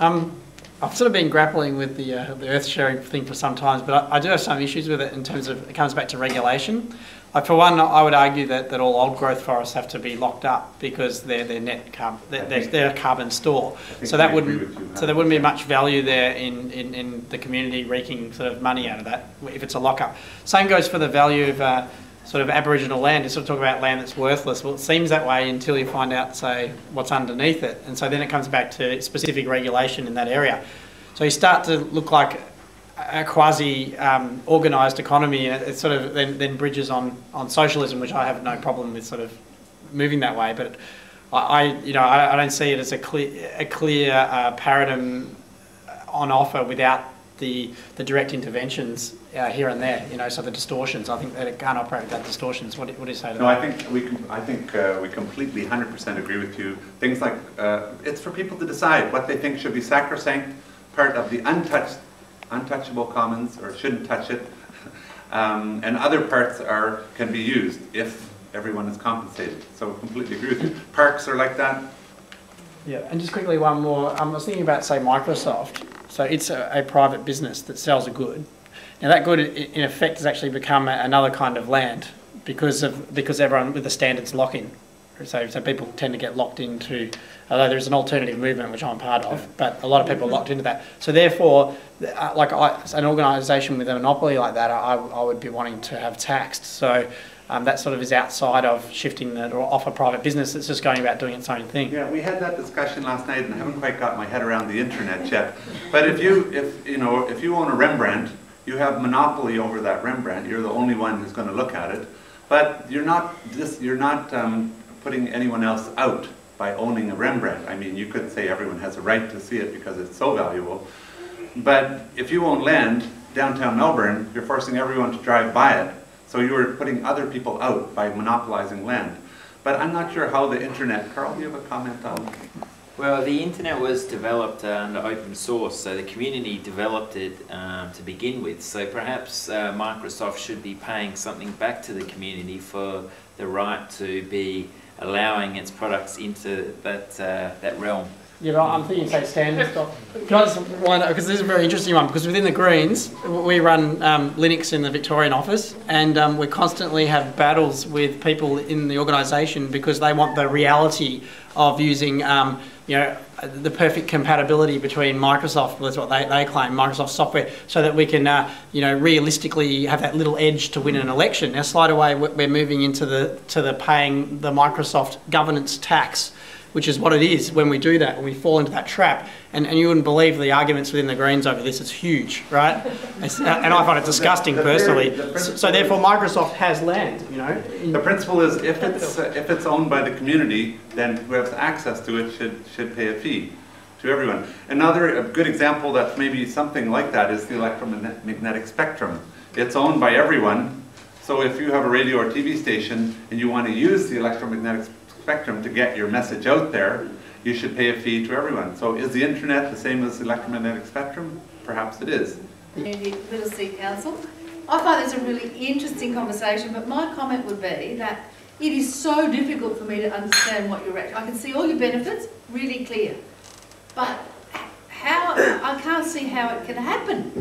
I've sort of been grappling with the earth sharing thing for some time, but I do have some issues with it in terms of it comes back to regulation. For one, I would argue that all old growth forests have to be locked up because they're net carbon, they're a carbon store. So that there wouldn't be much value there in the community wreaking sort of money out of that if it's a lockup. Same goes for the value of sort of Aboriginal land. You sort of talk about land that's worthless. Well, it seems that way until you find out, say, what's underneath it. And so then it comes back to specific regulation in that area. So you start to look like a quasi-organised economy, and it sort of then bridges on socialism, which I have no problem with sort of moving that way. But I don't see it as a clear paradigm on offer without the direct interventions here and there, so the distortions. I think that it can't operate without distortions. What do you say to that? No, I think we completely 100% agree with you. Things like it's for people to decide what they think should be sacrosanct, part of the untouchable commons, or shouldn't touch it, and other parts can be used if everyone is compensated. So I completely agree with you. Parks are like that. Yeah, and just quickly one more. I was thinking about, say, Microsoft. So it's a private business that sells a good. Now that good, in effect, has actually become another kind of land because everyone with the standards lock in. So people tend to get locked into, although there's an alternative movement which I'm part of, but a lot of people are locked into that. So therefore, an organisation with a monopoly like that, I would be wanting to have taxed. So that sort of is outside of shifting or off a private business that's just going about doing its own thing. Yeah, we had that discussion last night, and I haven't quite got my head around the internet yet. But if you own a Rembrandt, you have monopoly over that Rembrandt. You're the only one who's going to look at it. But you're not putting anyone else out by owning a Rembrandt. I mean, you could say everyone has a right to see it because it's so valuable. But if you own land downtown Melbourne, you're forcing everyone to drive by it. So you're putting other people out by monopolizing land. But I'm not sure how the internet, Carl, do you have a comment on? Well, the internet was developed under open source, so the community developed it to begin with. So perhaps Microsoft should be paying something back to the community for the right to be allowing its products into that realm. Yeah, but I'm thinking, say, standards. Can I just wind up, because this is a very interesting one, because within the Greens, we run Linux in the Victorian office, and we constantly have battles with people in the organisation because they want the reality of using, the perfect compatibility between Microsoft, that's what they claim, Microsoft software, so that we can, realistically have that little edge to win an election. Now, slide away, we're moving into the paying the Microsoft governance tax, which is what it is when we do that, when we fall into that trap. And you wouldn't believe the arguments within the Greens over this. It's huge, right? And I find it disgusting personally. So therefore Microsoft has land, The principle is if it's owned by the community, then who has access to it should pay a fee to everyone. A good example that's maybe something like that is the electromagnetic spectrum. It's owned by everyone. So if you have a radio or TV station and you want to use the electromagnetic spectrum to get your message out there, you should pay a fee to everyone. So is the internet the same as the electromagnetic spectrum? Perhaps it is. Community Literacy Council. I find this a really interesting conversation, but my comment would be that it is so difficult for me to understand what you're I can see all your benefits really clear, but I can't see how it can happen.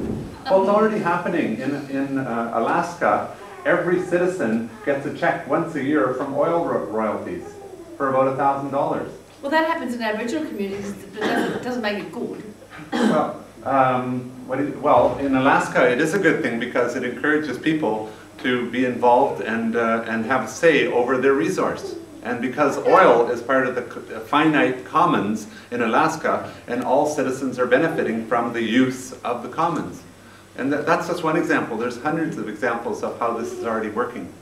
Well, it's already happening in Alaska. Every citizen gets a check once a year from oil royalties for about $1,000. Well, that happens in Aboriginal communities, but it doesn't make it good. Well, in Alaska, it is a good thing because it encourages people to be involved and have a say over their resource. And because oil is part of the finite commons in Alaska, and all citizens are benefiting from the use of the commons. And that's just one example. There's hundreds of examples of how this is already working.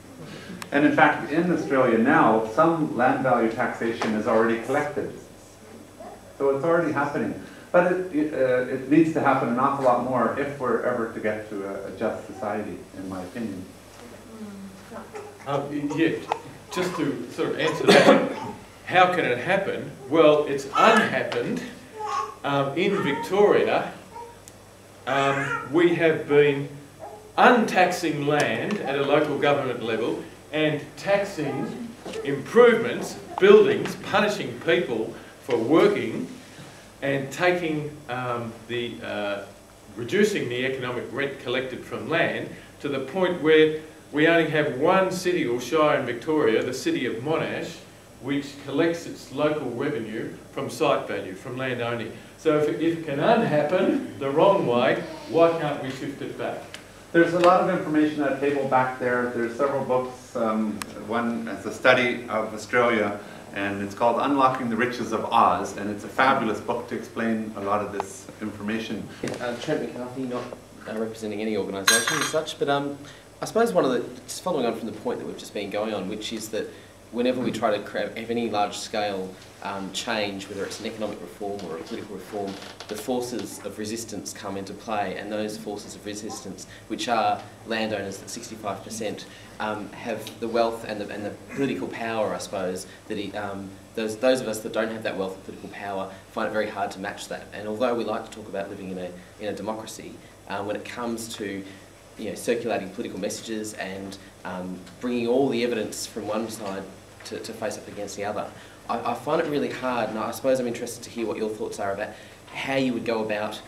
And in fact, in Australia now, some land value taxation is already collected. So it's already happening. But it needs to happen an awful lot more if we're ever to get to a just society, in my opinion. Yeah, just to sort of answer that, how can it happen? Well, it's unhappened. In Victoria, we have been untaxing land at a local government level and taxing improvements, buildings, punishing people for working and taking reducing the economic rent collected from land to the point where we only have one city or shire in Victoria, the city of Monash, which collects its local revenue from site value, from land only. So if it can unhappen the wrong way, why can't we shift it back? There's a lot of information at a table back there. There's several books. One is a study of Australia, and it's called Unlocking the Riches of Oz, and it's a fabulous book to explain a lot of this information. Trent McCarthy, not representing any organisation as such, but I suppose just following on from the point that we've just been going on, which is that whenever we try to have any large-scale change, whether it's an economic reform or a political reform, the forces of resistance come into play, and those forces of resistance, which are landowners at 65%, have the wealth and the political power, I suppose, that those of us that don't have that wealth and political power find it very hard to match that. And although we like to talk about living in a democracy, when it comes to circulating political messages and bringing all the evidence from one side to face up against the other, I find it really hard, and I suppose I'm interested to hear what your thoughts are about how you would go about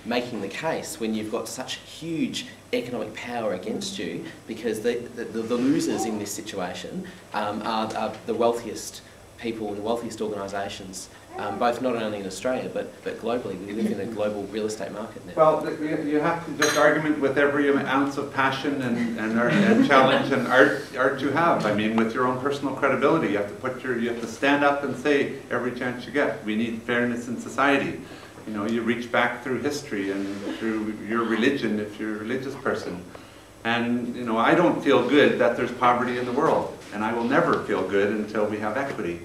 making the case when you've got such huge economic power against you, because the losers in this situation are the wealthiest people and the wealthiest organisations, both not only in Australia but globally. We live in a global real estate market now. Well, you have to just argument with every ounce of passion and challenge and art you have. I mean, with your own personal credibility, you have to stand up and say every chance you get, we need fairness in society. You reach back through history and through your religion if you're a religious person. And I don't feel good that there's poverty in the world, and I will never feel good until we have equity.